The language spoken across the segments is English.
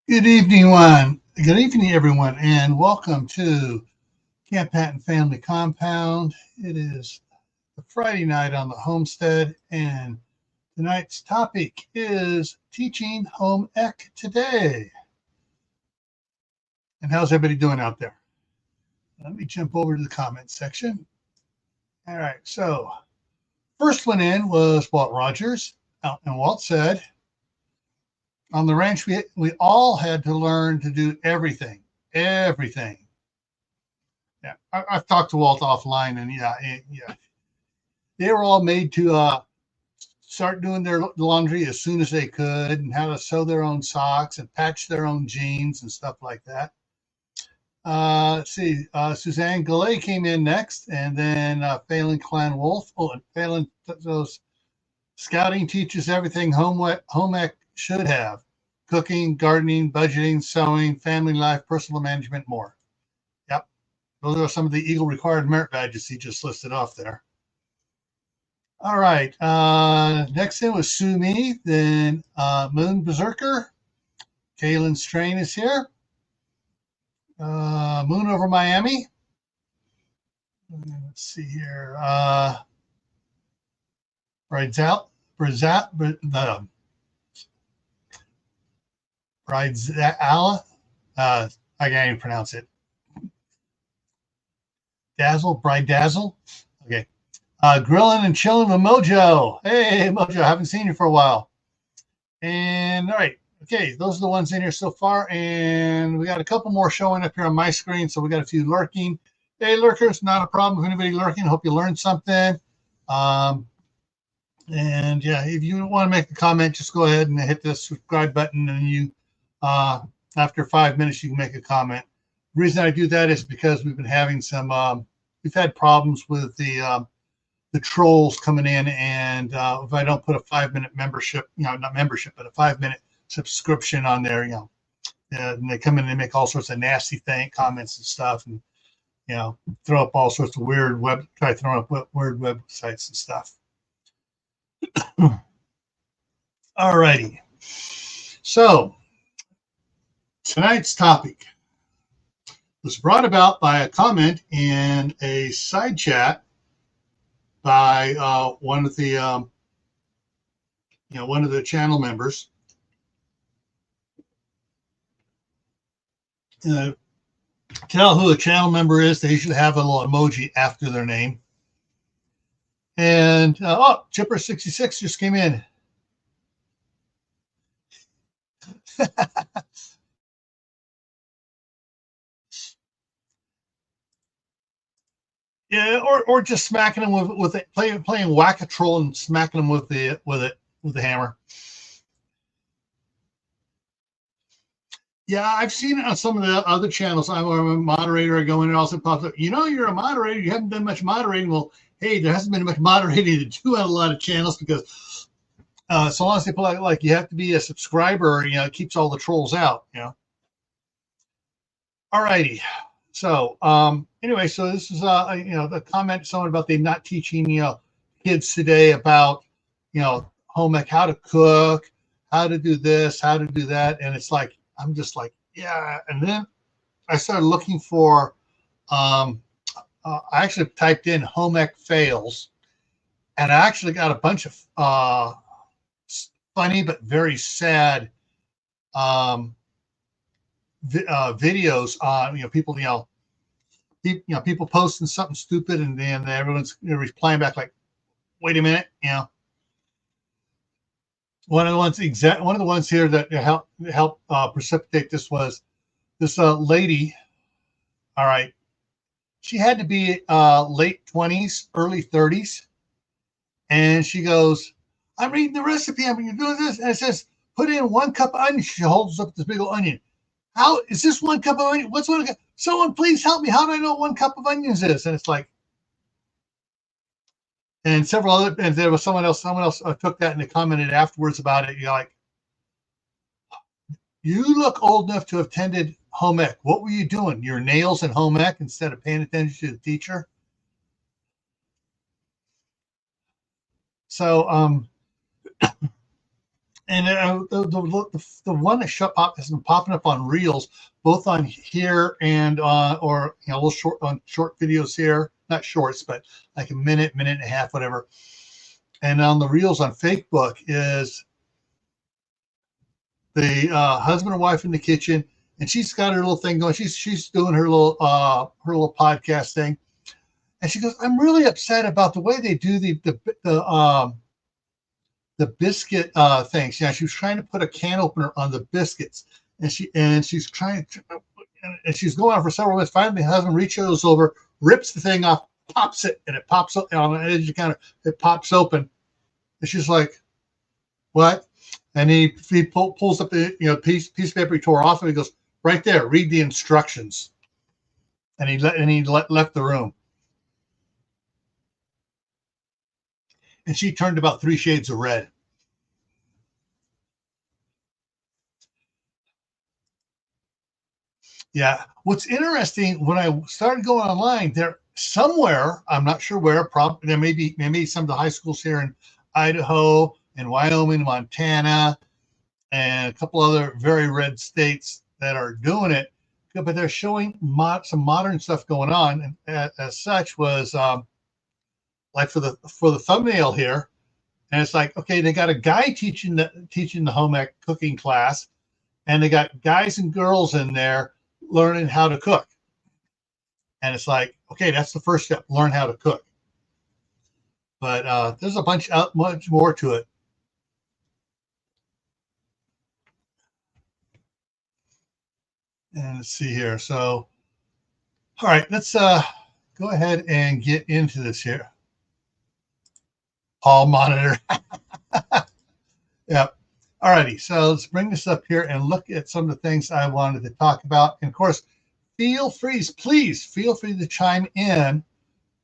Good evening, one. Good evening, everyone, and welcome to Camppatton Family Compound. It is a Friday night on the Homestead, and tonight's topic is teaching home ec today. And how's everybody doing out there? Let me jump over to the comment section. All right, so first one in was Walt Rogers, and Walt said, on the ranch, we all had to learn to do everything. Yeah, I've talked to Walt offline, and yeah, they were all made to start doing their laundry as soon as they could, and how to sew their own socks and patch their own jeans and stuff like that. Let's see, Suzanne Galley came in next, and then Phelan Clan Wolf. Oh, and Phelan, those scouting teaches everything home ec should have: cooking, gardening, budgeting, sewing, family life, personal management, more. Yep, those are some of the Eagle required merit badges he just listed off there. All right, next in was Sue Me, then Moon Berserker. Kaylin Strain is here. Moon over Miami. Let's see here. Bridezala. I can't even pronounce it. Bride Dazzle. Okay. Grilling and chilling with Mojo. Hey, Mojo, haven't seen you for a while. And all right. Okay, those are the ones in here so far. And we got a couple more showing up here on my screen. So we got a few lurking. Hey, lurkers, not a problem. If anybody lurking, hope you learned something. And yeah, if you want to make a comment, just go ahead and hit the subscribe button, and you, after 5 minutes, you can make a comment. The reason I do that is because we've been having we've had problems with the trolls coming in, and if I don't put a 5-minute membership, not membership, but a 5-minute subscription on there, and they come in and they make all sorts of nasty comments and stuff, and throw up all sorts of weird throwing up weird websites and stuff. All righty. So tonight's topic was brought about by a comment in a side chat by one of the channel members. Tell who a channel member is. They usually have a little emoji after their name. And Chipper66 just came in. Yeah, or just smacking them with it, playing whack-a-troll and smacking them with the hammer. Yeah, I've seen it on some of the other channels. I'm a moderator. I go in and also pops up. You're a moderator. You haven't done much moderating. Well, hey, there hasn't been much moderating to do on a lot of channels because so long as they put like you have to be a subscriber, it keeps all the trolls out. All righty. So anyway, so this is the comment someone about they not teaching kids today about home ec, how to cook, how to do this, how to do that, and it's like I'm just like, yeah. And then I started looking for I actually typed in home ec fails, and I actually got a bunch of funny but very sad videos on people posting something stupid, and then everyone's replying back like, wait a minute, one of the ones here that helped precipitate this was this lady. All right, she had to be late 20s, early 30s, and she goes, I'm reading the recipe, I'm doing this, and it says put in 1 cup of onion. She holds up this big old onion. How is this 1 cup of onion? What's 1 cup? Someone please help me. How do I know 1 cup of onions is? And it's like, and several other, and there was someone else took that and they commented afterwards about it. You're like, you look old enough to have attended home ec. What were you doing? Your nails in home ec instead of paying attention to the teacher? So And the one that has been popping up on Reels, both on here and or little short videos here, not shorts, but like a minute and a half, whatever. And on the Reels on Facebook is the husband and wife in the kitchen, and she's got her little thing going. She's doing her little podcast thing, and she goes, "I'm really upset about the way they do the biscuit things." Yeah, she was trying to put a can opener on the biscuits, and she's trying to, and she's going on for several minutes. Finally, the husband reaches over, rips the thing off, pops it, and it pops up on the edge of the counter. It pops open, and she's like, "What?" And he pulls up the piece of paper he tore off, and he goes, "Right there, read the instructions." And he left the room. And she turned about 3 shades of red. Yeah. What's interesting, when I started going online, there somewhere, I'm not sure where, probably there may be some of the high schools here in Idaho and Wyoming, Montana, and a couple other very red states that are doing it, but they're showing some modern stuff going on. And as such was like for the thumbnail here, and it's like, okay, they got a guy teaching the home ec cooking class, and they got guys and girls in there learning how to cook. And it's like, okay, that's the first step, learn how to cook. But there's much more to it. And let's see here. So, all right, let's go ahead and get into this here. Hall monitor. Yeah. All righty. So let's bring this up here and look at some of the things I wanted to talk about. And of course, please feel free to chime in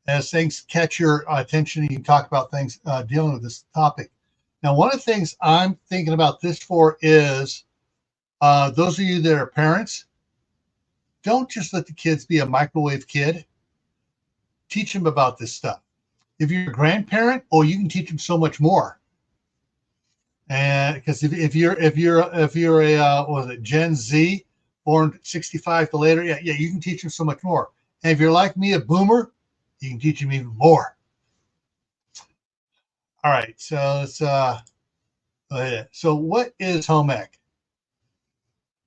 as things catch your attention. You can talk about things dealing with this topic. Now, one of the things I'm thinking about this for is those of you that are parents, don't just let the kids be a microwave kid. Teach them about this stuff. If you're a grandparent, you can teach them so much more. And because if you're a was it Gen Z, born 65 to later, yeah, you can teach them so much more. And if you're like me, a boomer, you can teach them even more. All right, so let's go ahead. So what is home ec?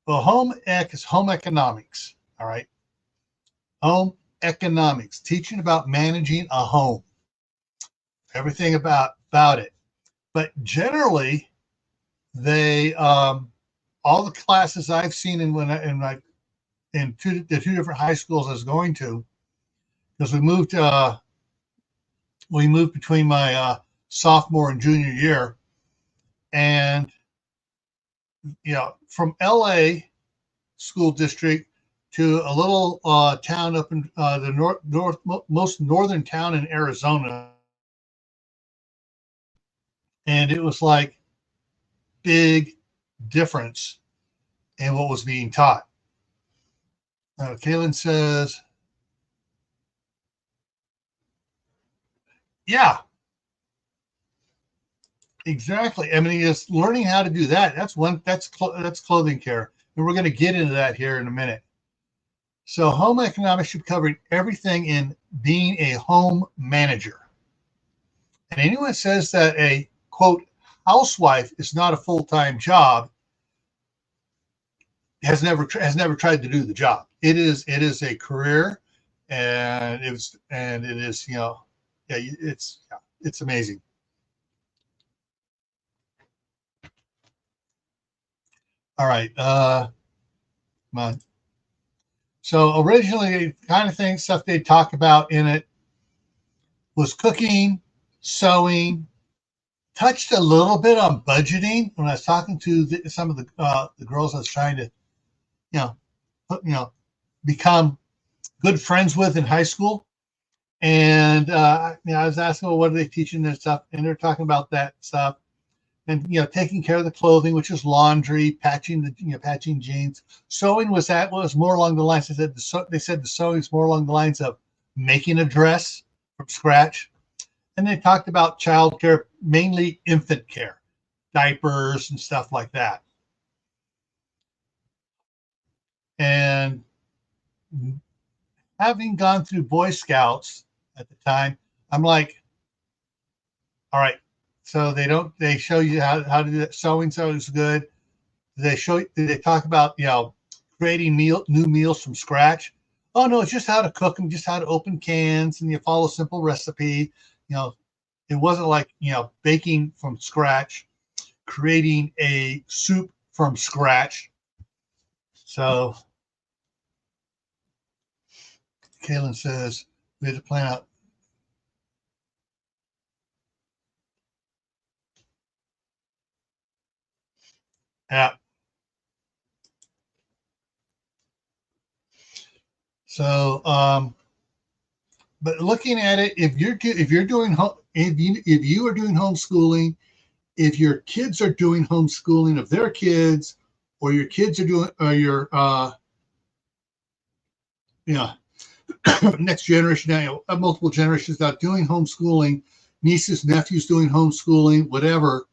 Well, home ec is home economics. All right, home economics, teaching about managing a home, everything about it. But generally, they all the classes I've seen the two different high schools I was going to, because we moved between my sophomore and junior year, and from LA school district to a little town up in the most northern town in Arizona, and it was like big difference in what was being taught. Kaylin says, yeah, exactly. I mean, just learning how to do that. That's clothing care. And we're going to get into that here in a minute. So home economics should cover everything in being a home manager. And anyone says that a, quote, housewife is not a full-time job has never tried to do the job. It is a career, and it is it's amazing. All right, come on. So originally, the kind of stuff they talk about in it was cooking, sewing, touched a little bit on budgeting when I was talking to some of the girls I was trying to, become good friends with in high school. And I was asking, well, what are they teaching their stuff? And they're talking about that stuff. And taking care of the clothing, which is laundry, patching patching jeans. Sewing was more along the lines. They said the sewing is more along the lines of making a dress from scratch. And they talked about child care, mainly infant care. diapers and stuff like that. And having gone through Boy Scouts at the time, I'm like, all right, so they show you how to do that. Sewing is good. Do they talk about, creating new meals from scratch? Oh no, it's just how to cook them, just how to open cans, and you follow a simple recipe. It wasn't like, baking from scratch, creating a soup from scratch. So Kaylin says we had to plan out. Yeah. So, but looking at it, if you are doing homeschooling, if your kids are doing homeschooling of their kids, or your kids are doing, or your next generation now, multiple generations now doing homeschooling, nieces, nephews doing homeschooling, whatever.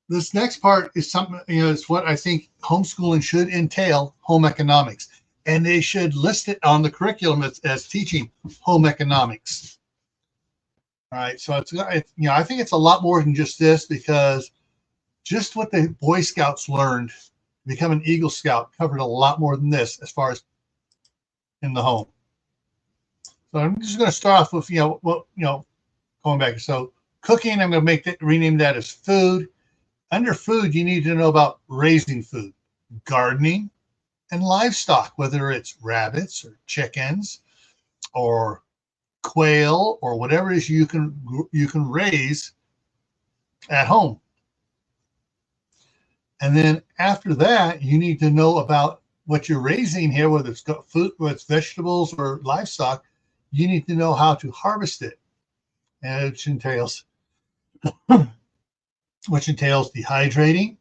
This next part is something, is what I think homeschooling should entail: home economics. And they should list it on the curriculum as teaching home economics. All right. So I think it's a lot more than just this, because just what the Boy Scouts learned to become an Eagle Scout covered a lot more than this as far as in the home. So I'm just going to start off with, going back. So cooking, I'm going to rename that as food. Under food, you need to know about raising food, gardening, and livestock, whether it's rabbits or chickens or quail or whatever it is you can raise at home. And then after that, you need to know about what you're raising here, whether it's food, whether it's vegetables or livestock. You need to know how to harvest it, and which entails dehydrating,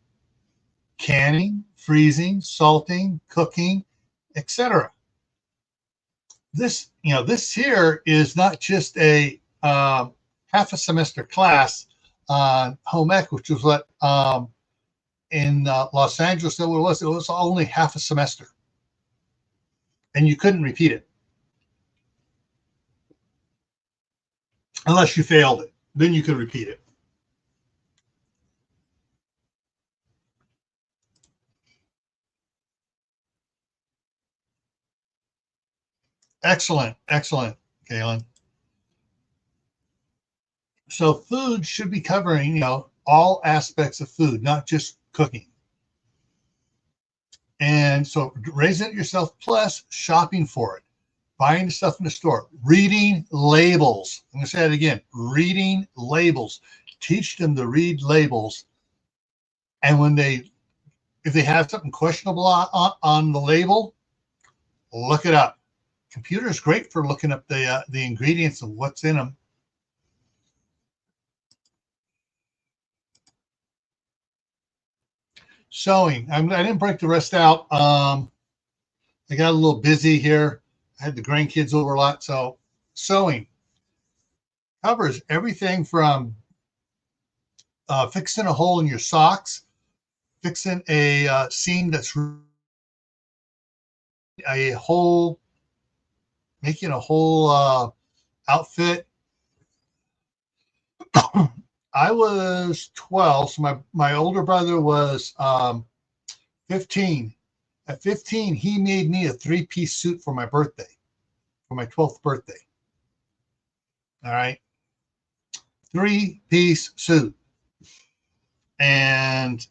canning, freezing, salting, cooking, etc. This here is not just a half a semester class on home ec, which was what in Los Angeles it was only half a semester, and you couldn't repeat it unless you failed it. Then you could repeat it. Excellent, Kaylin. So food should be covering, all aspects of food, not just cooking. And so raise it yourself, plus shopping for it, buying stuff in the store, reading labels. I'm going to say it again, reading labels. Teach them to read labels. And if they have something questionable on the label, look it up. Computer is great for looking up the ingredients of what's in them. Sewing. I didn't break the rest out. I got a little busy here. I had the grandkids over a lot. So sewing covers everything from fixing a hole in your socks, fixing a seam that's a whole, making a whole outfit. I was 12, so my older brother was 15. At 15, he made me a 3-piece suit for my birthday, for my 12th birthday. All right. 3-piece suit. And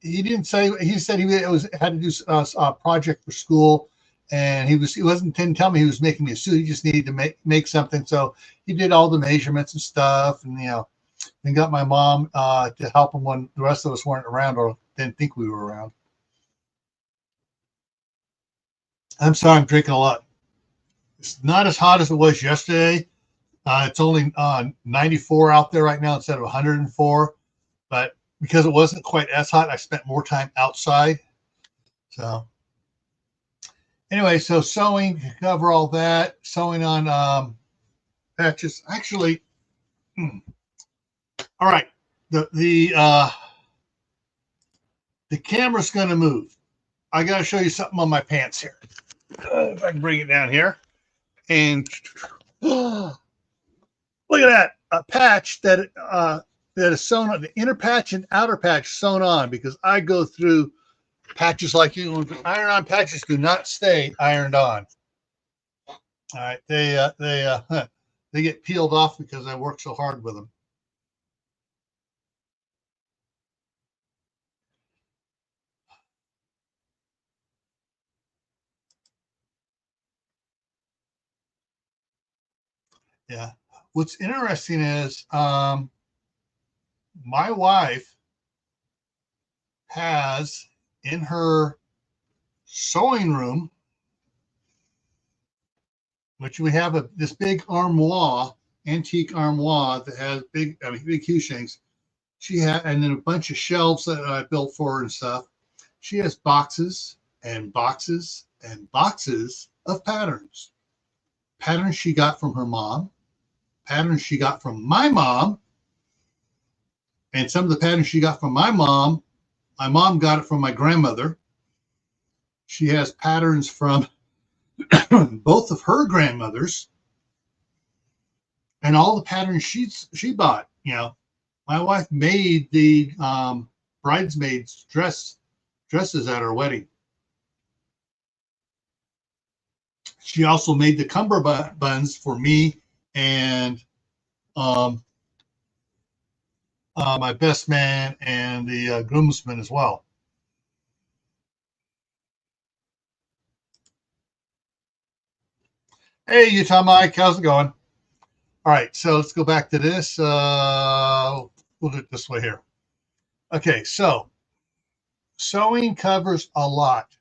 he didn't say, he said he had to do a project for school, and he didn't tell me he was making me a suit. He just needed to make something. So he did all the measurements and stuff, and then got my mom to help him when the rest of us weren't around or didn't think we were around. I'm sorry, I'm drinking a lot. It's not as hot as it was yesterday. It's only 94 out there right now instead of 104. But because it wasn't quite as hot, I spent more time outside. So anyway, so sewing, cover all that. Sewing on patches. Actually, All right. The camera's going to move. I got to show you something on my pants here. If I can bring it down here. And look at that. A patch that is sewn on, the inner patch and outer patch sewn on, because I go through patches like you. Iron-on patches do not stay ironed on. All right. They get peeled off because I work so hard with them. Yeah. What's interesting is my wife has in her sewing room, which we have this big armoire, antique armoire that has big huge things. She had, and then a bunch of shelves that I built for her and stuff. She has boxes and boxes and boxes of patterns. Patterns she got from her mom, patterns she got from my mom, and some of the patterns she got from my mom got it from my grandmother. She has patterns from both of her grandmothers, and all the patterns she bought. You know, my wife made the bridesmaids dresses at her wedding. She also made the cummerbunds for me and my best man and the groomsmen as well. Hey, Utah Mike, how's it going? All right, so let's go back to this. We'll do it this way here. Okay, so sewing covers a lot,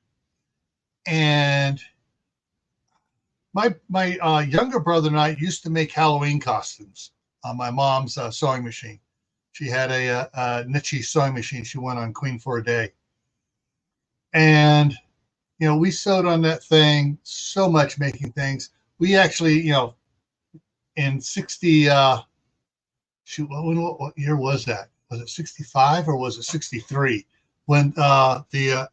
and my younger brother and I used to make Halloween costumes on my mom's sewing machine. She had a niche sewing machine. She went on Queen for a day, and we sewed on that thing so much, making things. We actually, in 60, shoot, what year was that? Was it 65 or was it 63 when the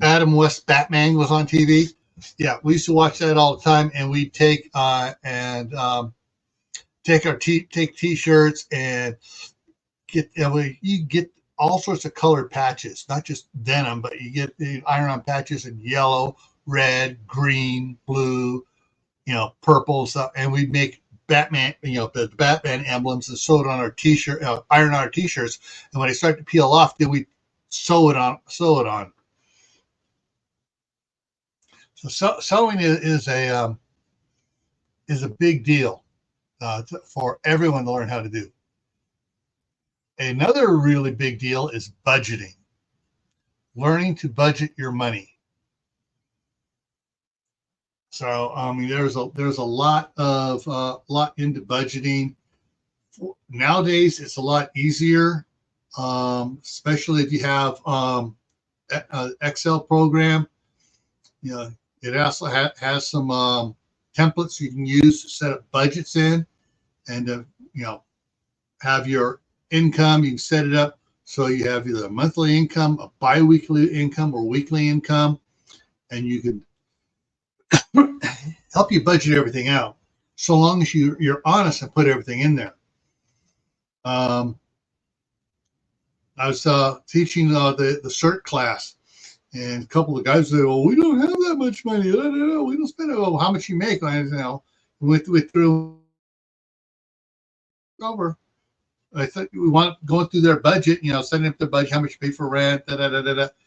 Adam West Batman was on TV? Yeah, we used to watch that all the time, and we'd take take T-shirts and you get all sorts of colored patches, not just denim, but you get the iron-on patches in yellow, red, green, blue, purple stuff, and we'd make Batman, the Batman emblems and sew it on our T-shirt, iron on our T-shirts, and when they start to peel off, then we sew it on. So sewing is a big deal for everyone to learn how to do. Another really big deal is budgeting, learning to budget your money. So there's a lot into budgeting. Nowadays, it's a lot easier, especially if you have an Excel program. It also has some templates you can use to set up budgets in, and have your income. You can set it up so you have either a monthly income, a bi-weekly income, or weekly income, and you can help you budget everything out, so long as you're honest and put everything in there. I was teaching the CERT class, and a couple of guys said, "Well, we don't have that much money. No, we don't spend it." "Oh, how much you make?" We threw over. I thought we want going through their budget, setting up their budget, how much you pay for rent,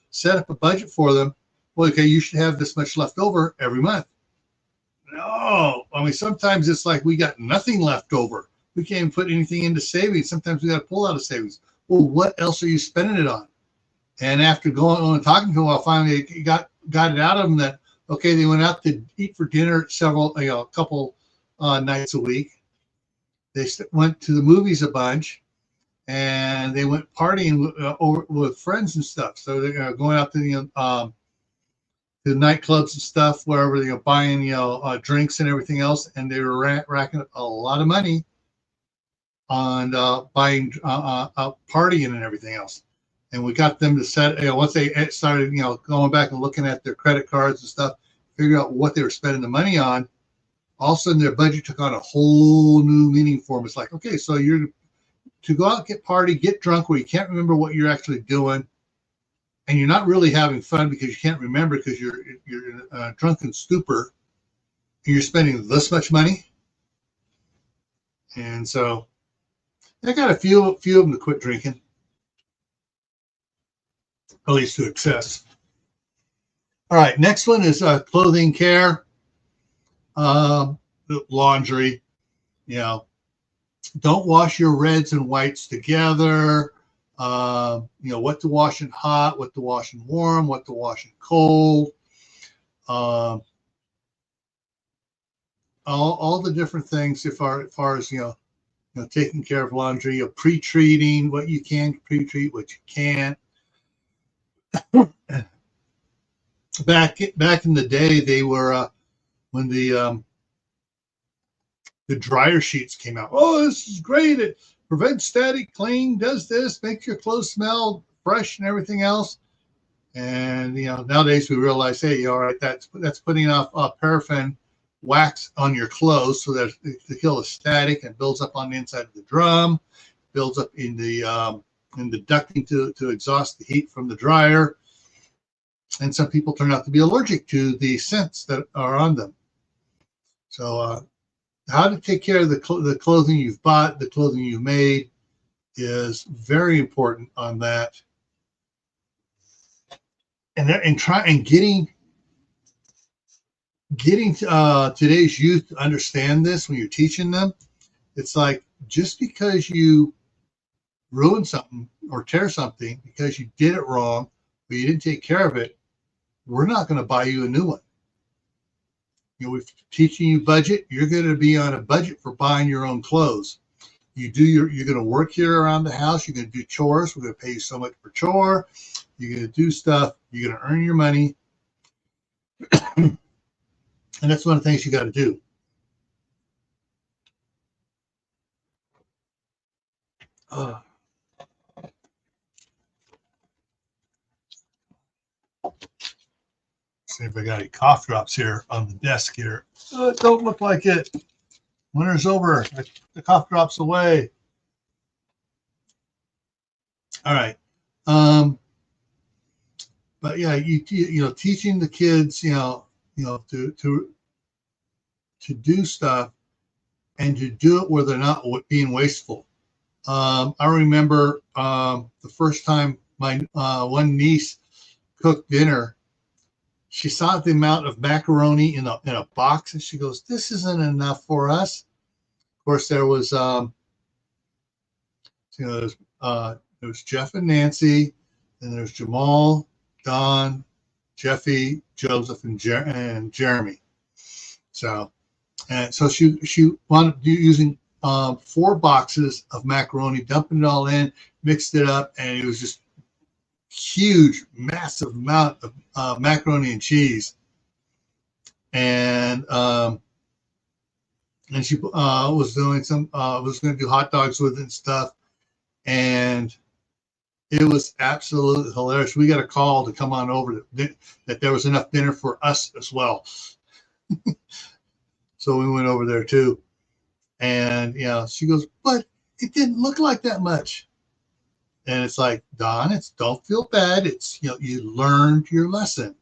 set up a budget for them. Well, okay, you should have this much left over every month. No, sometimes it's like we got nothing left over. We can't even put anything into savings. Sometimes we got to pull out of savings. Well, what else are you spending it on? And after going on and talking to them, I finally got it out of them that, okay, they went out to eat for dinner a couple nights a week. They went to the movies a bunch, and they went partying with friends and stuff. So they're going out to the nightclubs and stuff, wherever they're buying drinks and everything else, and they were racking up a lot of money. on buying, partying and everything else. And we got them to set, once they started, going back and looking at their credit cards and stuff, figure out what they were spending the money on. All of a sudden, their budget took on a whole new meaning for them. It's like, okay, so you're to go out, get drunk, where you can't remember what you're actually doing, and you're not really having fun because you can't remember because you're in a drunken stupor, and you're spending this much money. And so I got a few of them to quit drinking, at least to excess. All right, next one is clothing care, laundry. Don't wash your reds and whites together. What to wash in hot, what to wash in warm, what to wash in cold. All the different things as far as taking care of laundry, pre-treating what you can pre-treat, what you can't. Back in the day, they were when the dryer sheets came out. Oh, this is great! It prevents static cling, does this, makes your clothes smell fresh and everything else. And nowadays we realize, hey, all right, that's putting off paraffin wax on your clothes so that to kill the static, and builds up on the inside of the drum, builds up in the ducting to exhaust the heat from the dryer. And some people turn out to be allergic to the scents that are on them. So how to take care of the clothing you've bought, the clothing you've made, is very important on that. And getting today's youth to understand this when you're teaching them. It's like, just because you ruin something or tear something because you did it wrong, but you didn't take care of it, we're not going to buy you a new one. We're teaching you budget. You're going to be on a budget for buying your own clothes. You're going to work here around the house. You're going to do chores. We're going to pay you so much per chore. You're going to do stuff. You're going to earn your money. And that's one of the things you got to do. See if I got any cough drops here on the desk here. It don't look like it. Winter's over. The cough drops away. All right. But yeah, teaching the kids, to do stuff, and to do it where they're not being wasteful. I remember the first time my one niece cooked dinner. She saw the amount of macaroni in a box, and she goes, "This isn't enough for us." Of course, there was there was Jeff and Nancy, and there's Jamal, Don, Jeffy, Joseph, and Jeremy. So she wound up using 4 boxes of macaroni, dumping it all in, mixed it up, and it was just huge, massive amount of macaroni and cheese. And she was doing was going to do hot dogs with it and stuff. And it was absolutely hilarious. We got a call to come on over that there was enough dinner for us as well. So we went over there too. And she goes, "But it didn't look like that much." And it's like, Don, don't feel bad. It's, you learned your lesson.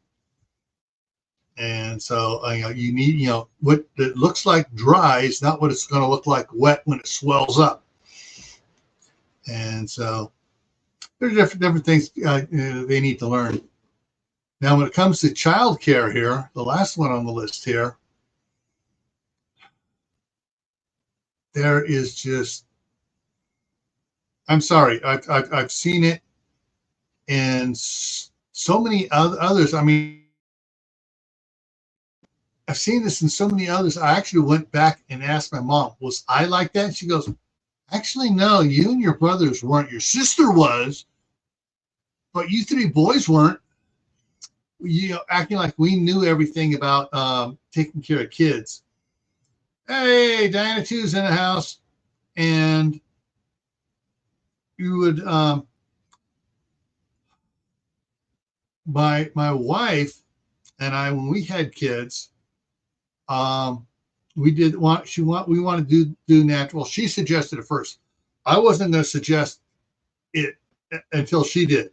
And so, you need, what it looks like dry is not what it's going to look like wet when it swells up. And so there's different things they need to learn. Now, when it comes to childcare here, the last one on the list here, there is just, I'm sorry, I've seen it in so many others. I mean, I've seen this in so many others. I actually went back and asked my mom, was I like that? And she goes, "Actually, no, you and your brothers weren't. Your sister was, but you 3 boys weren't. Acting like we knew everything about taking care of kids." Hey, Diana 2's in the house. And you would my wife and I, when we had kids, we wanted to do natural. She suggested it first. I wasn't going to suggest it until she did.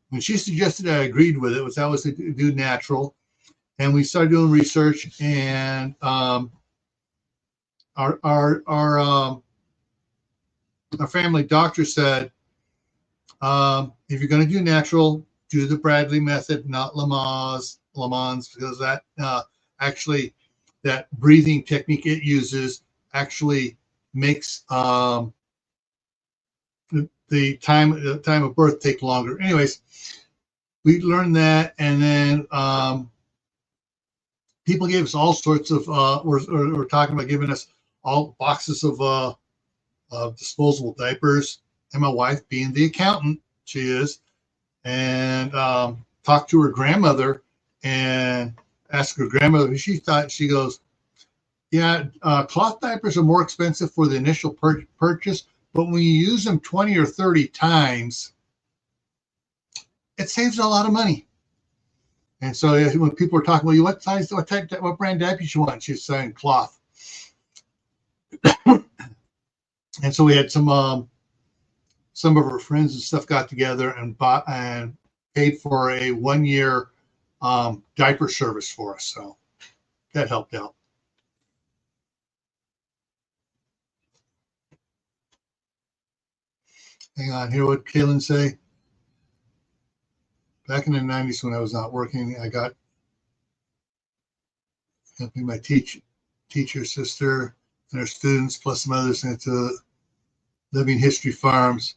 When she suggested it, I agreed with it. That was to do natural, and we started doing research. And our family doctor said, if you're going to do natural, do the Bradley method, not Lamaze, because that actually, that breathing technique it uses actually makes the time of birth take longer. Anyways, we learned that, and then people gave us all sorts of we're talking about giving us all boxes of disposable diapers, and my wife, being the accountant she is, and talked to her grandmother and asked her grandmother who she thought. She goes, yeah, cloth diapers are more expensive for the initial purchase, but when you use them 20 or 30 times, it saves a lot of money. And so when people are talking, well, what size, what brand diapers you want? She's saying cloth. And so we had some of her friends and stuff got together and bought and paid for a 1-year diaper service for us. So that helped out. Hang on, hear what Kaylin say. Back in the 90s when I was not working, I got helping my teacher sister and her students plus some others into living history farms.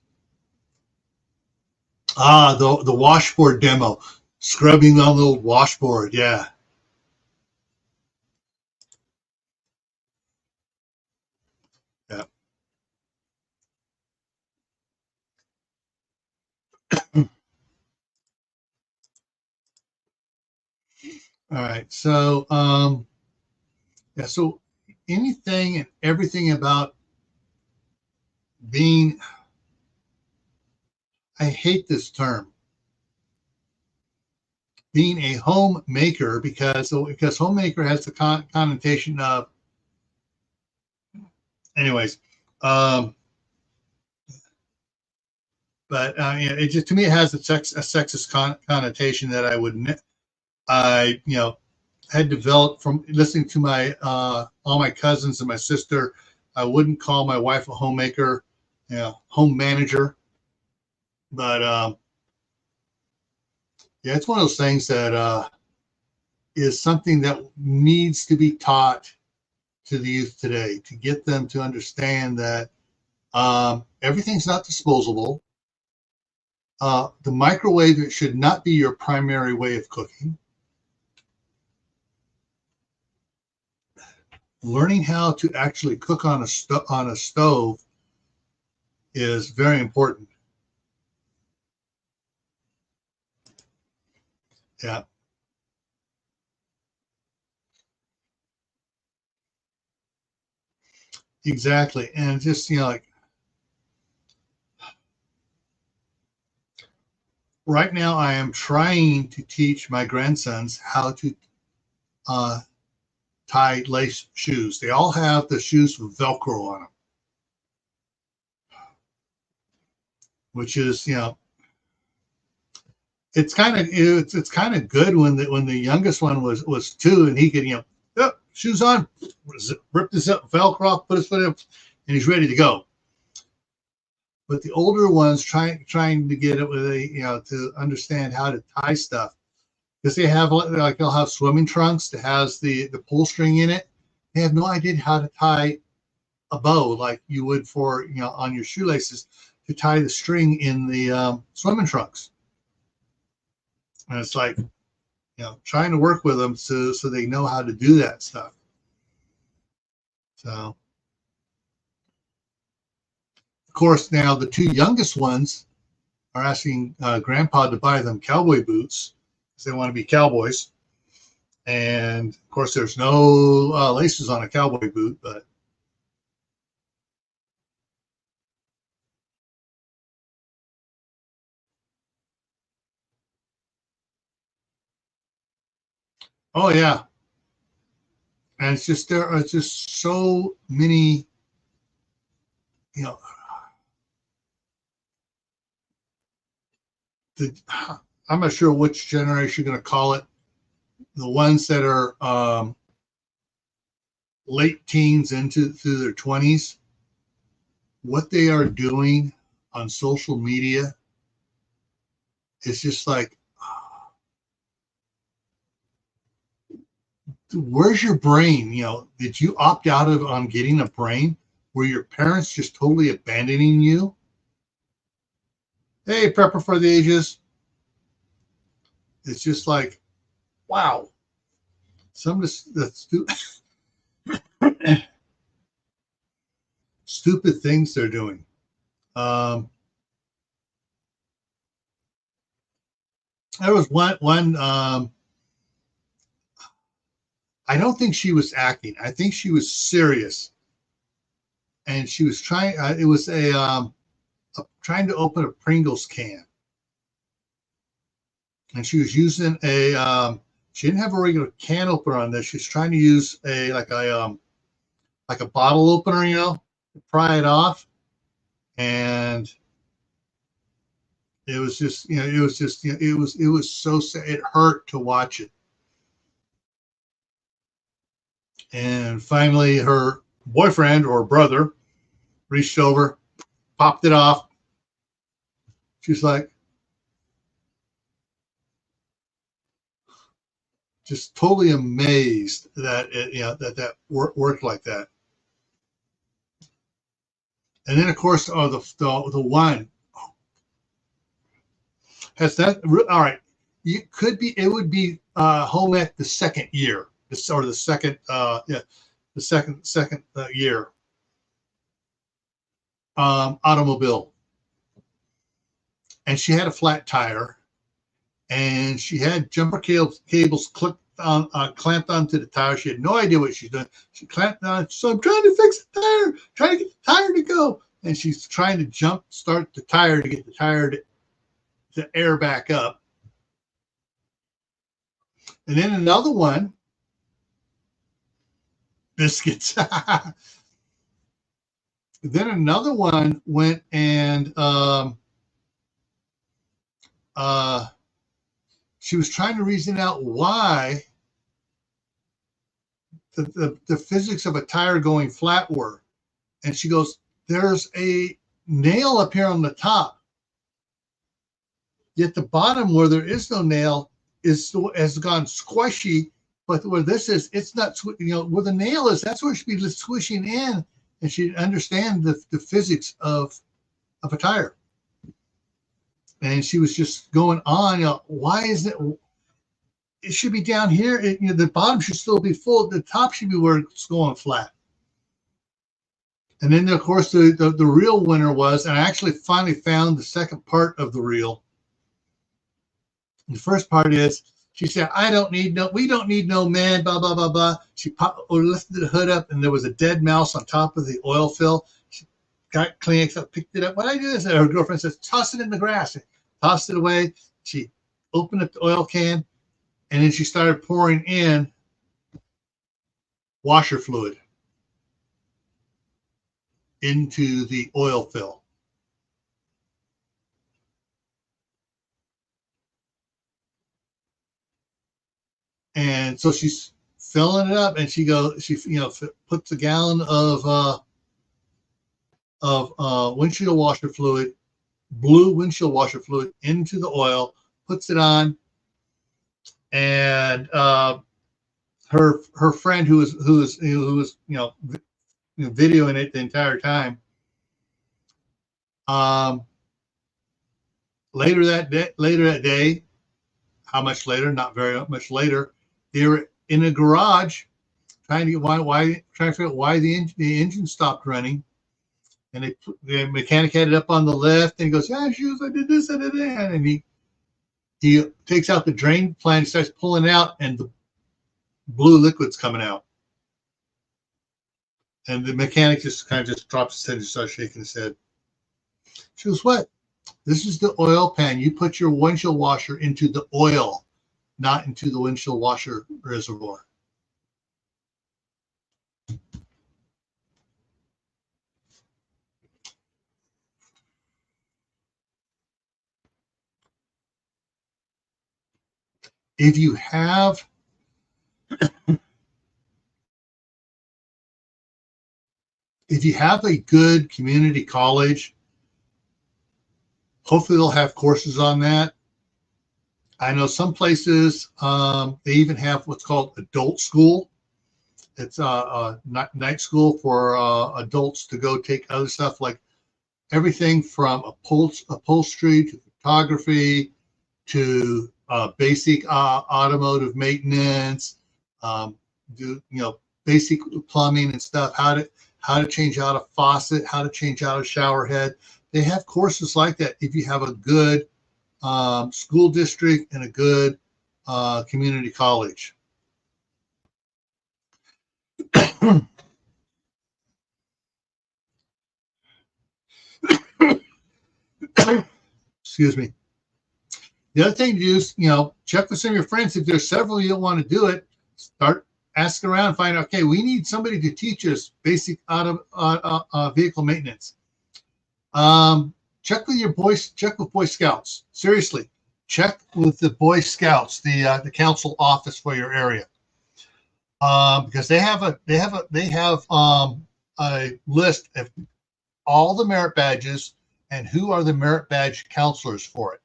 The washboard demo, scrubbing on the old washboard. Yeah. Yeah. All right. So, yeah. So anything and everything about being, I hate this term, being a homemaker, because homemaker has the connotation of, anyways, but it just, to me, it has a sexist connotation that I had developed from listening to my all my cousins and my sister. I wouldn't call my wife a homemaker, home manager, but yeah, it's one of those things that is something that needs to be taught to the youth today, to get them to understand that everything's not disposable. The microwave should not be your primary way of cooking. Learning how to actually cook on a stove is very important. Yeah. Exactly. And just, like right now, I am trying to teach my grandsons how to tie lace shoes. They all have the shoes with Velcro on them, which is, it's kind of good when the youngest one was 2 and he could, oh, shoes on, rip this up, Velcro off, put his foot up, and he's ready to go. But the older ones trying to get it with to understand how to tie stuff, because they have they'll have swimming trunks that has the pull string in it. They have no idea how to tie a bow like you would for on your shoelaces, to tie the string in the swimming trunks. And it's like, trying to work with them so they know how to do that stuff. So, of course, now the 2 youngest ones are asking Grandpa to buy them cowboy boots because they want to be cowboys. And of course, there's no laces on a cowboy boot, but Oh yeah. And it's just there are just so many, you know, I'm not sure which generation you're going to call it. The ones that are late teens into through their 20s, what they are doing on social media is just like, where's your brain? You know, did you opt out of on getting a brain? Were your parents just totally abandoning you? Hey, prepper for the ages. It's just like, wow. Some of the stupid things they're doing. There was one. I don't think she was acting. I think she was serious, and she was trying. It was trying to open a Pringles can, and she was using a. She didn't have a regular can opener on this. She was trying to use like a bottle opener, you know, to pry it off, and it was just, you know, it was just, you know, it was so sad. It hurt to watch it. And finally, her boyfriend or brother reached over, popped it off. She's like, just totally amazed that it, you know, that worked like that. And then, of course, the wine has that. All right, it could be. It would be home ec the second year, or the second, the second year. Automobile, and she had a flat tire, and she had jumper cables clamped onto the tire. She had no idea what she's doing. She clamped on. So I'm trying to fix the tire, trying to get the tire to go, and she's trying to start the tire to get the tire to air back up. And then another one, biscuits. Then another one went and she was trying to reason out why the physics of a tire going flat were. And she goes, there's a nail up here on the top. Yet the bottom where there is no nail has gone squishy, but where this is, it's not, you know, where the nail is, that's where it should be swishing in. And she understand the physics of a tire. And she was just going on, you know, why is it? It should be down here. You know, the bottom should still be full. The top should be where it's going flat. And then, of course, the real winner was, and I actually finally found the second part of the reel. The first part is, she said, we don't need no man, blah, blah, blah, blah. She lifted the hood up, and there was a dead mouse on top of the oil fill. She got Kleenex, picked it up. What I do is, her girlfriend says, toss it in the grass. She tossed it away. She opened up the oil can, and then she started pouring in washer fluid into the oil fill. And so she's filling it up, and she puts a gallon of windshield washer fluid, blue windshield washer fluid, into the oil, puts it on, and her friend who was videoing it the entire time. Later that day, how much later? Not very much later. They were in a garage trying to figure out why the engine stopped running. And the mechanic had it up on the left, and he goes, "Yeah, shoes, I did this, I did that." And he takes out the drain plan, starts pulling out, and the blue liquid's coming out. And the mechanic just kind of drops his head and starts shaking his head. She goes, "What? This is the oil pan. You put your windshield washer into the oil. not into the windshield washer reservoir. If you have a good community college, hopefully they'll have courses on that. I know some places they even have what's called adult school. It's a night school for adults to go take other stuff like everything from upholstery to photography to basic automotive maintenance, basic plumbing and stuff. How to change out a faucet, how to change out a shower head. They have courses like that if you have a good school district and a good community college. Excuse me. The other thing to do is, check with some of your friends. If there's several you don't want to do it, start asking around and find out, okay, we need somebody to teach us basic vehicle maintenance. Check with Boy Scouts. Seriously, check with the Boy Scouts, the council office for your area. Because they have a list of all the merit badges and who are the merit badge counselors for it.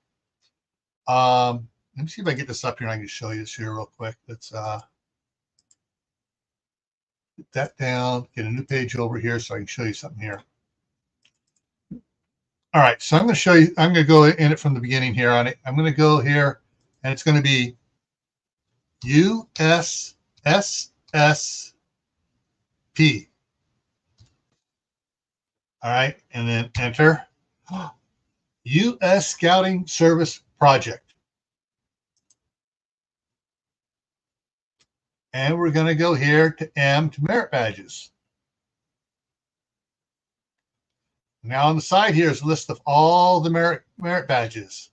Let me see if I can get this up here and I can show you this here real quick. Let's get that down, get a new page over here so I can show you something here. All right, so I'm going to show you, I'm going to go in it from the beginning here on it. I'm going to go here and it's going to be USSSP. All right, and then enter. U.S. Scouting Service Project. And we're going to go here to M to merit badges. Now on the side here is a list of all the merit badges.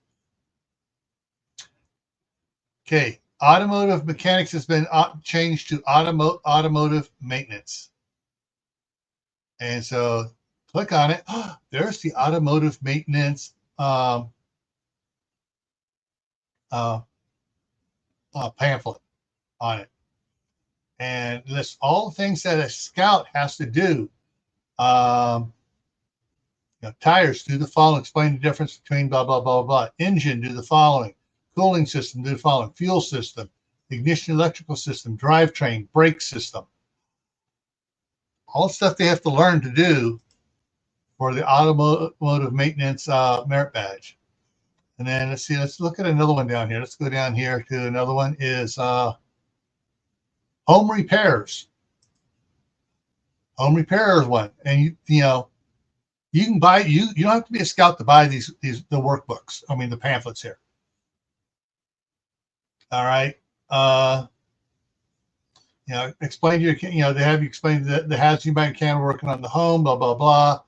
Okay, automotive mechanics has been changed to automotive maintenance. And so click on it. There's the automotive maintenance pamphlet on it. And lists all the things that a scout has to do. Tires, do the following. Explain the difference between blah, blah, blah, blah. Engine, do the following. Cooling system, do the following. Fuel system, ignition electrical system, drivetrain, brake system. All the stuff they have to learn to do for the automotive maintenance merit badge. And then let's see, let's look at another one down here. Let's go down here to another one is home repairs. Home repairs one. And you can buy, you don't have to be a scout to buy the workbooks. I mean the pamphlets here. All right. Explain to your, they have you explain the hazards you might encounter working on the home, blah, blah, blah.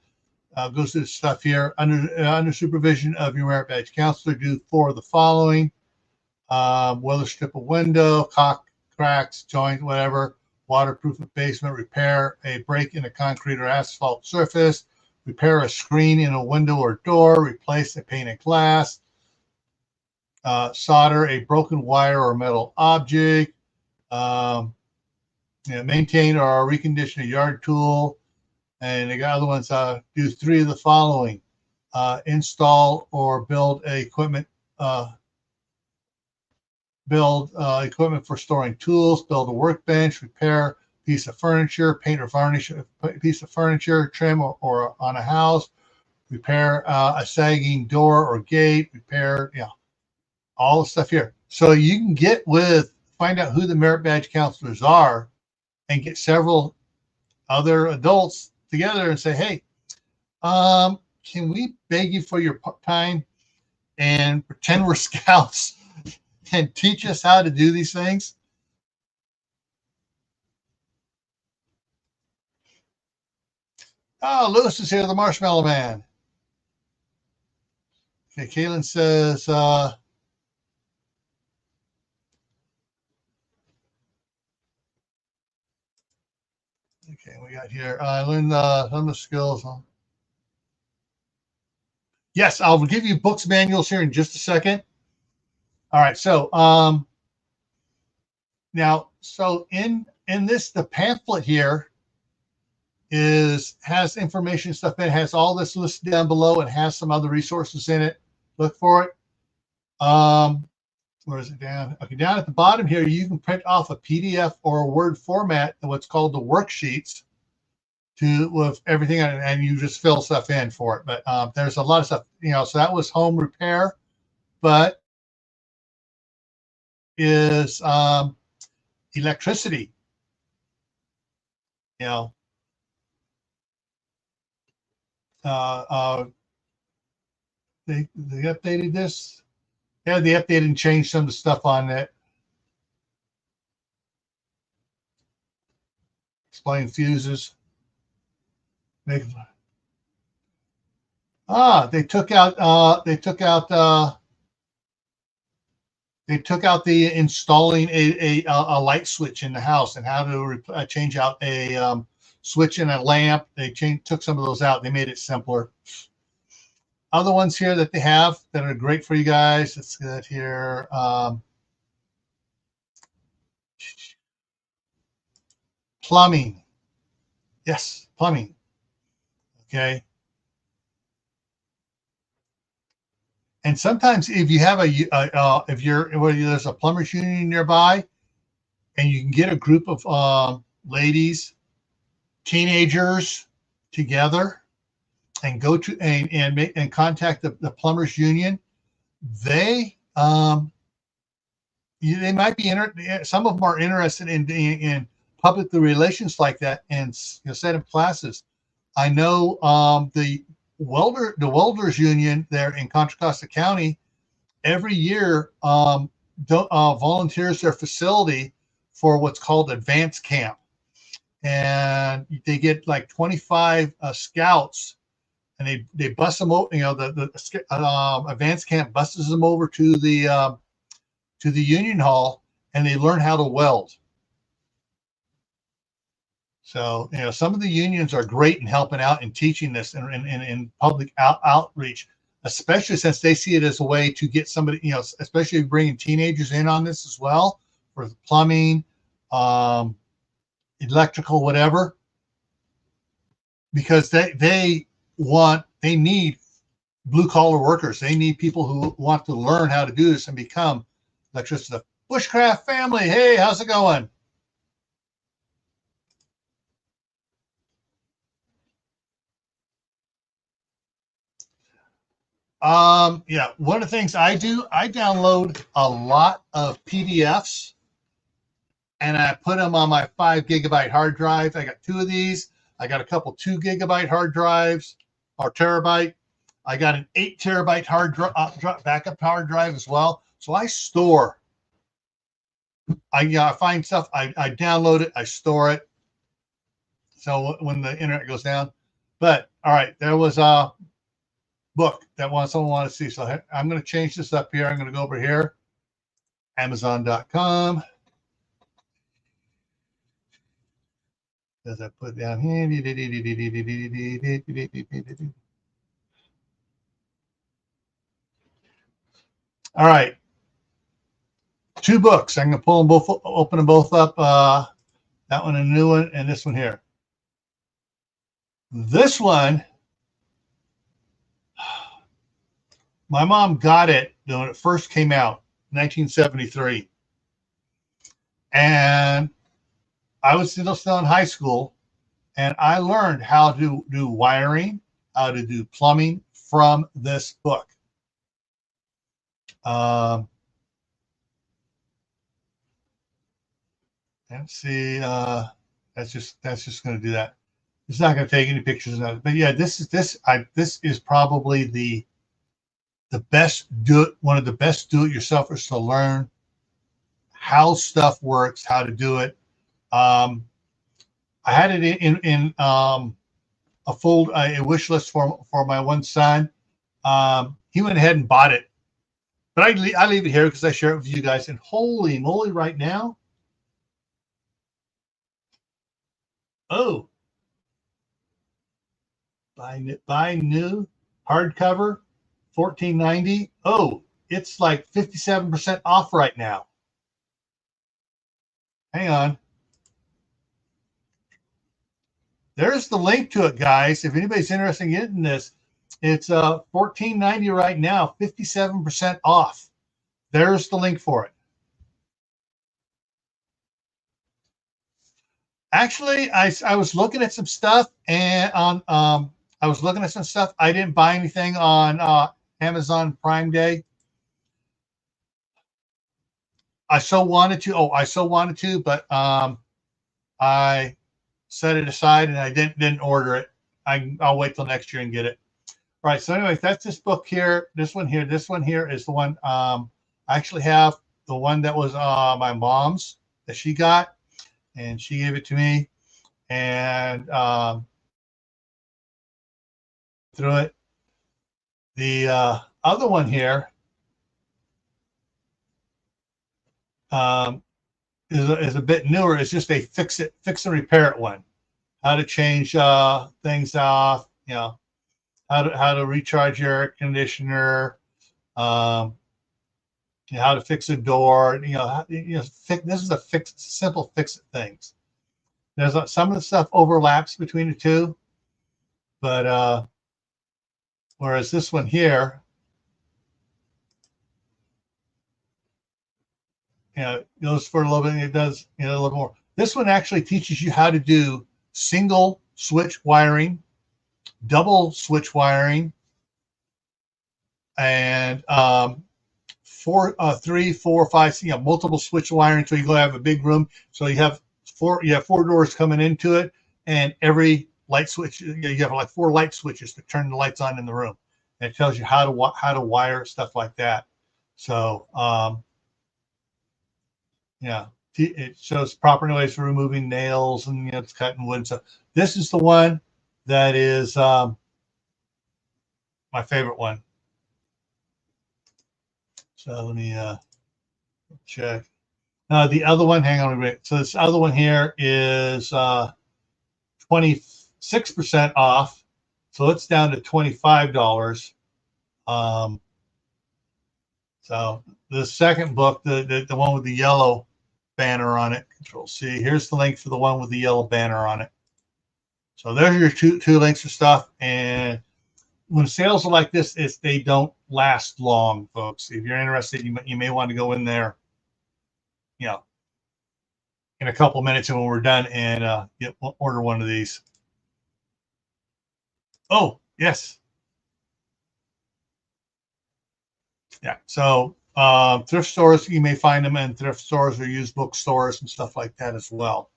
Goes through the stuff here. Under supervision of your merit badge counselor, do 4 of the following. Weather strip a window, caulk, cracks, joint, whatever. Waterproof a basement, repair a break in a concrete or asphalt surface, repair a screen in a window or door, replace a pane of glass, solder a broken wire or metal object, maintain or recondition a yard tool. And they got other ones, do 3 of the following. Install or build equipment for storing tools, build a workbench, repair a piece of furniture, paint or varnish a piece of furniture, trim or on a house, repair a sagging door or gate, repair, all the stuff here. So you can find out who the merit badge counselors are and get several other adults together and say, hey, can we beg you for your time and pretend we're scouts and teach us how to do these things? Oh, Lewis is here, the Marshmallow Man. Okay, Kaylin says, Okay, we got here. I learned some of the skills. Yes, I'll give you books manuals here in just a second. All right, so now, so in this, the pamphlet here has information stuff in it, has all this listed down below, and has some other resources in it. Look for it. Where is it down? Okay, down at the bottom here, you can print off a PDF or a Word format in what's called the worksheets with everything on it, and you just fill stuff in for it. But there's a lot of stuff, so that was home repair, but is electricity, you know, they updated this. Yeah, they updated and changed some of the stuff on it. Explain fuses. They took out the installing a light switch in the house and how to change out a switch in a lamp. They took some of those out. They made it simpler. Other ones here that they have that are great for you guys. Let's get here. Plumbing. Yes, plumbing. Okay. And sometimes if you have there's a plumbers union nearby, and you can get a group of ladies, teenagers together, and go to and contact the plumbers union. They they might be some of them are interested in public relations like that, and set up classes. I know the welders union there in Contra Costa County every year volunteers their facility for what's called advanced camp, and they get like 25 scouts, and they bust them over. The advanced camp buses them over to the union hall, and they learn how to weld. So, some of the unions are great in helping out and teaching this in public outreach, especially since they see it as a way to get somebody, especially bringing teenagers in on this as well for plumbing, electrical, whatever, because they need blue collar workers. They need people who want to learn how to do this and become electricians. Bushcraft family, hey, how's it going? Yeah, one of the things I do, I download a lot of PDFs and I put them on my 5 gigabyte hard drive. I got 2 of these. I got a couple 2 gigabyte hard drives or terabyte. I got an 8 terabyte backup hard drive as well. So I store. I find stuff. I download it. I store it. So when the internet goes down. But all right, there was a book that someone wanted to see. So I'm going to change this up here. I'm going to go over here, Amazon.com. As I put down here. All right. 2 books. I'm going to pull them both, open them both up. That one, a new one, and this one here. This one, my mom got it when it first came out, 1973. And I was still in high school, and I learned how to do wiring, how to do plumbing from this book. Let's see. That's just going to do that. It's not going to take any pictures of it. But yeah, this is probably the best one of the best do-it-yourselfers to learn how stuff works, how to do it. I had it in a wish list for my one son. He went ahead and bought it, but I leave it here because I share it with you guys. And holy moly, right now, Oh, buy new hardcover, $14.90. Oh, it's like 57% off right now. Hang on. There's the link to it, guys. If anybody's interested in getting this, it's $14.90 right now, 57% off. There's the link for it. Actually, I was looking at some stuff and on I was looking at some stuff. I didn't buy anything on Amazon Prime Day. I so wanted to. Oh, I so wanted to, but I set it aside and I didn't order it. I'll wait till next year and get it. All right. So, anyways, that's this book here. This one here. This one here is the one. I actually have the one that was my mom's that she got, and she gave it to me, and through it. The other one here is a bit newer. It's just a fix and repair it one. How to change things off. You know, how to recharge your air conditioner. How to fix a door. This is a simple fix it things. There's some of the stuff overlaps between the two, but whereas this one here, goes for a little bit. It does a little more. This one actually teaches you how to do single switch wiring, double switch wiring, and 3, 4, 5, multiple switch wiring. So you go have a big room. So you have four doors coming into it, and every light switch, you have like 4 light switches to turn the lights on in the room. And it tells you how to wire stuff like that. So it shows proper ways for removing nails and it's cutting wood. So this is the one that is my favorite one. So let me check. The other one, hang on a minute. So this other one here is 26% off. So it's down to $25. So the second book, the one with the yellow banner on it, Control C. Here's the link for the one with the yellow banner on it. So there's your two links for stuff. And when sales are like this, they don't last long, folks. If you're interested, you may want to go in there, in a couple of minutes, and when we're done, and order one of these. Oh, yes. Yeah. So thrift stores, you may find them in thrift stores or used bookstores and stuff like that as well.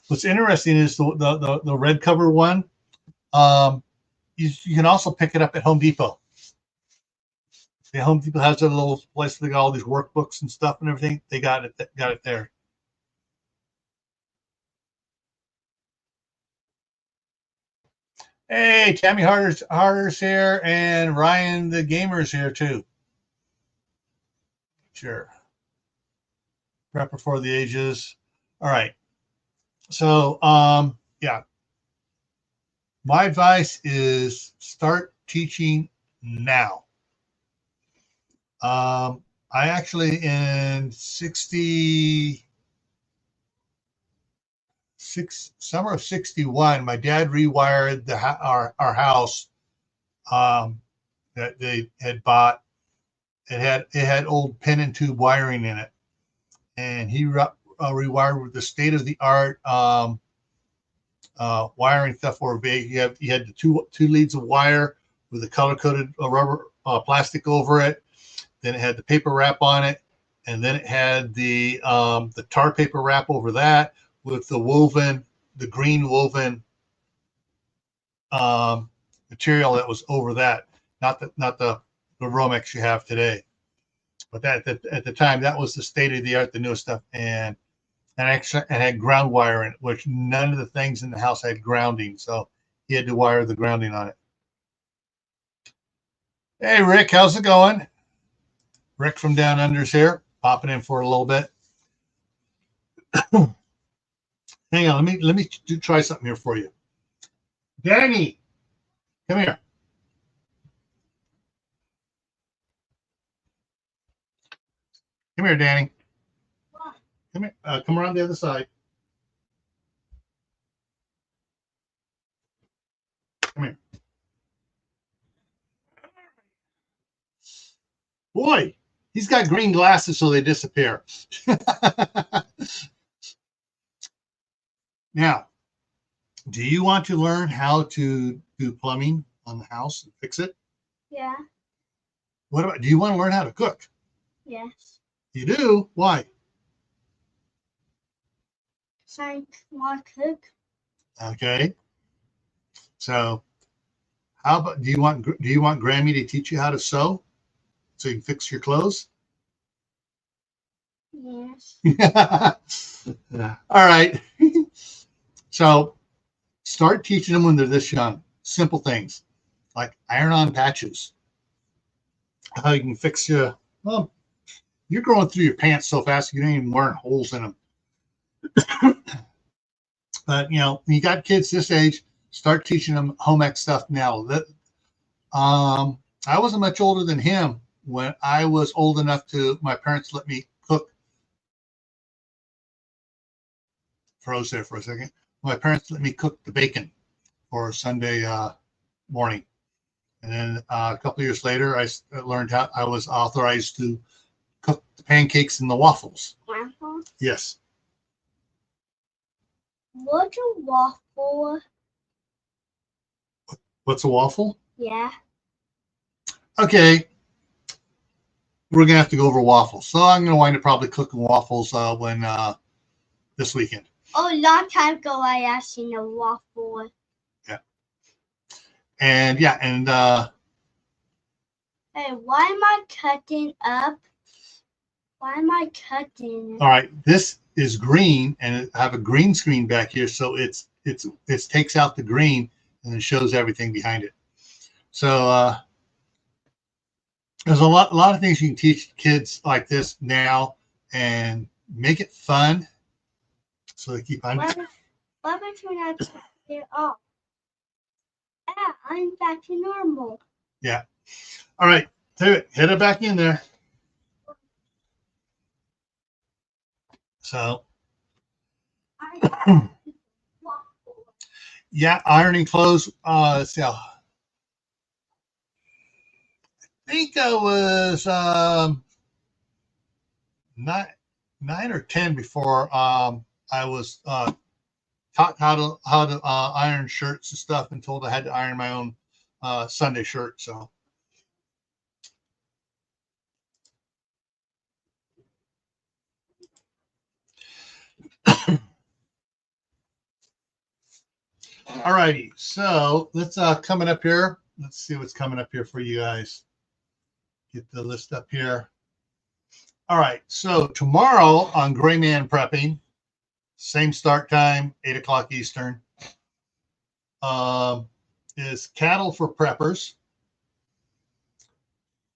What's interesting is the red cover one. You can also pick it up at Home Depot. The Home Depot has a little place where they got all these workbooks and stuff and everything. They got it there. Hey, Tammy Harder's here, and Ryan the Gamer's here too. Sure. Prepper for the ages. All right. So, yeah. My advice is start teaching now. I actually in summer of 61, my dad rewired our house that they had bought. It had old pin and tube wiring in it, and he rewired with the state of the art wiring stuff. Where you had the two leads of wire with the color coded rubber plastic over it. Then it had the paper wrap on it, and then it had the tar paper wrap over that with the green woven material that was over that, not the Romex you have today. But that at the time, that was the state of the art, the newest stuff, and actually it had ground wire in it, which none of the things in the house had grounding, so he had to wire the grounding on it. Hey, Rick, how's it going? Rick from Down Under's here, popping in for a little bit. Hang on, let me try something here for you. Danny, come here. Come here, Danny. Come here. Come around the other side. Come here. Boy, he's got green glasses, so they disappear. Now, do you want to learn how to do plumbing on the house and fix it? Yeah. What about, do you want to learn how to cook? Yes. You do? Why? So I want to cook. Okay. So how about, do you want Grammy to teach you how to sew so you can fix your clothes? Yes. All right. So start teaching them when they're this young. Simple things like iron on patches. How you can fix your, well, you're going through your pants so fast you don't even wearing holes in them. But you know, when you got kids this age, start teaching them home ec stuff now. That I wasn't much older than him when I was old enough to my parents let me cook. Froze there for a second. My parents let me cook the bacon for Sunday morning, and then a couple of years later, I learned how I was authorized to cook the pancakes and the waffles. Waffles? Yes. What's a waffle? What's a waffle? Yeah. Okay. We're gonna have to go over waffles. So I'm gonna wind up probably cooking waffles when this weekend. Oh, a long time ago I asked you a waffle. Yeah. And yeah, and hey, why am I cutting up? Why am I cutting? All right, this is green, and I have a green screen back here, so it takes out the green and it shows everything behind it. So there's a lot of things you can teach kids like this now and make it fun, so they keep on. What if you're not taking it off? Yeah, I'm back to normal. Yeah. All right, hit it back in there. So. Yeah, ironing clothes. Let's see. I think I was 9 or 10 before I was taught how to iron shirts and stuff, and told I had to iron my own Sunday shirt. So. All righty, so let's coming up here. Let's see what's coming up here for you guys. Get the list up here. All right, so tomorrow on Gray Man Prepping, same start time, 8 o'clock Eastern, is Cattle for Preppers.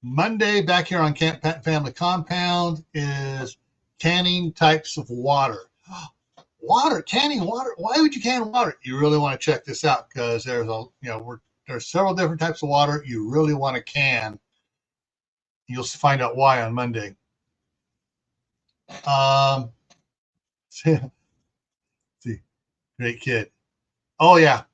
Monday back here on Camppatton Family Compound is canning types of water. Water, canning water. Why would you can water? You really want to check this out because there's there's several different types of water you really want to can. You'll find out why on Monday. See, great kid. Oh yeah.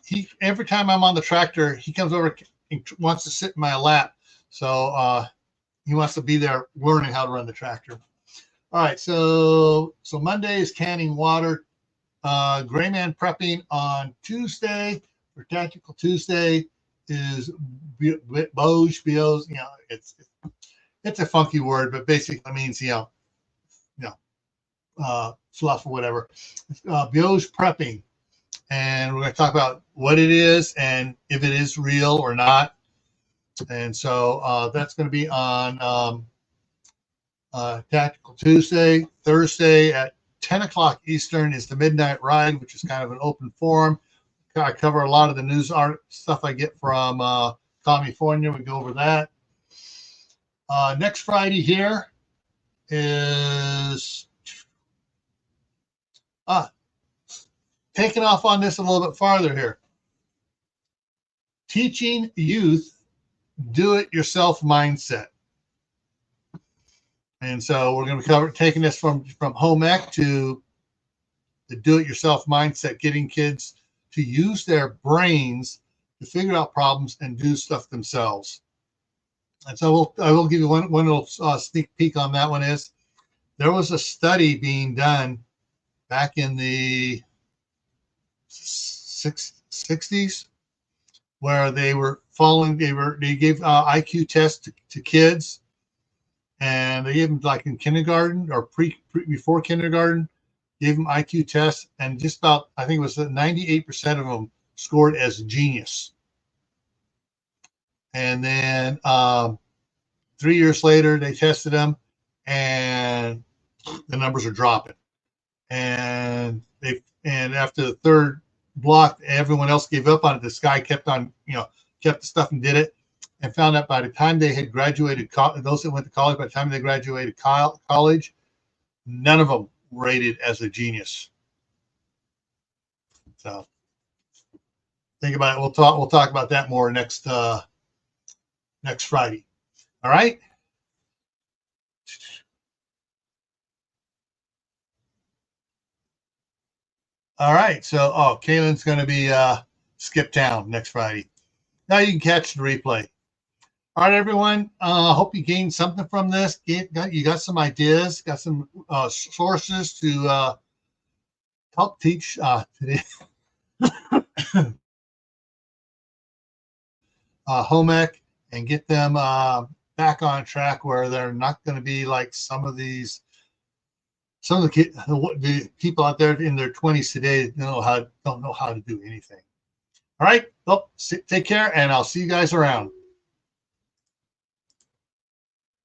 He every time I'm on the tractor, he comes over and wants to sit in my lap. So he wants to be there learning how to run the tractor. All right, so Monday is canning water. Gray Man Prepping on Tuesday for Tactical Tuesday is Boj, you know, it's a funky word, but basically means fluff or whatever. Boj Prepping, and we're going to talk about what it is and if it is real or not. And so that's going to be on Tactical Tuesday. Thursday at 10 o'clock Eastern is the Midnight Ride, which is kind of an open forum. I cover a lot of the news art stuff I get from California. We go over that. Next Friday here is Taking off on this a little bit farther here. Teaching youth do-it-yourself mindset. And so we're going to be taking this from home ec to the do-it-yourself mindset, getting kids to use their brains to figure out problems and do stuff themselves. And so I will give you one little sneak peek on that one. Is there was a study being done back in the 60s where they were following, they gave IQ tests to kids, and they gave them like in kindergarten or before kindergarten, gave them IQ tests, and just about, I think it was 98% of them scored as genius. And then 3 years later, they tested them, and the numbers are dropping. And after the third block, everyone else gave up on it. This guy kept on, kept the stuff and did it, and found out by the time they had graduated, those that went to college, by the time they graduated college, none of them rated as a genius. So think about it. We'll talk about that more next Friday. All right. All right. So, Kaylin's going to be skip town next Friday. Now you can catch the replay. All right, everyone. Hope you gained something from this. You got some ideas, got some sources to help teach today. Home ec, and get them back on track where they're not going to be like some of the people out there in their 20s today that don't know how to do anything. All right. Well, take care, and I'll see you guys around.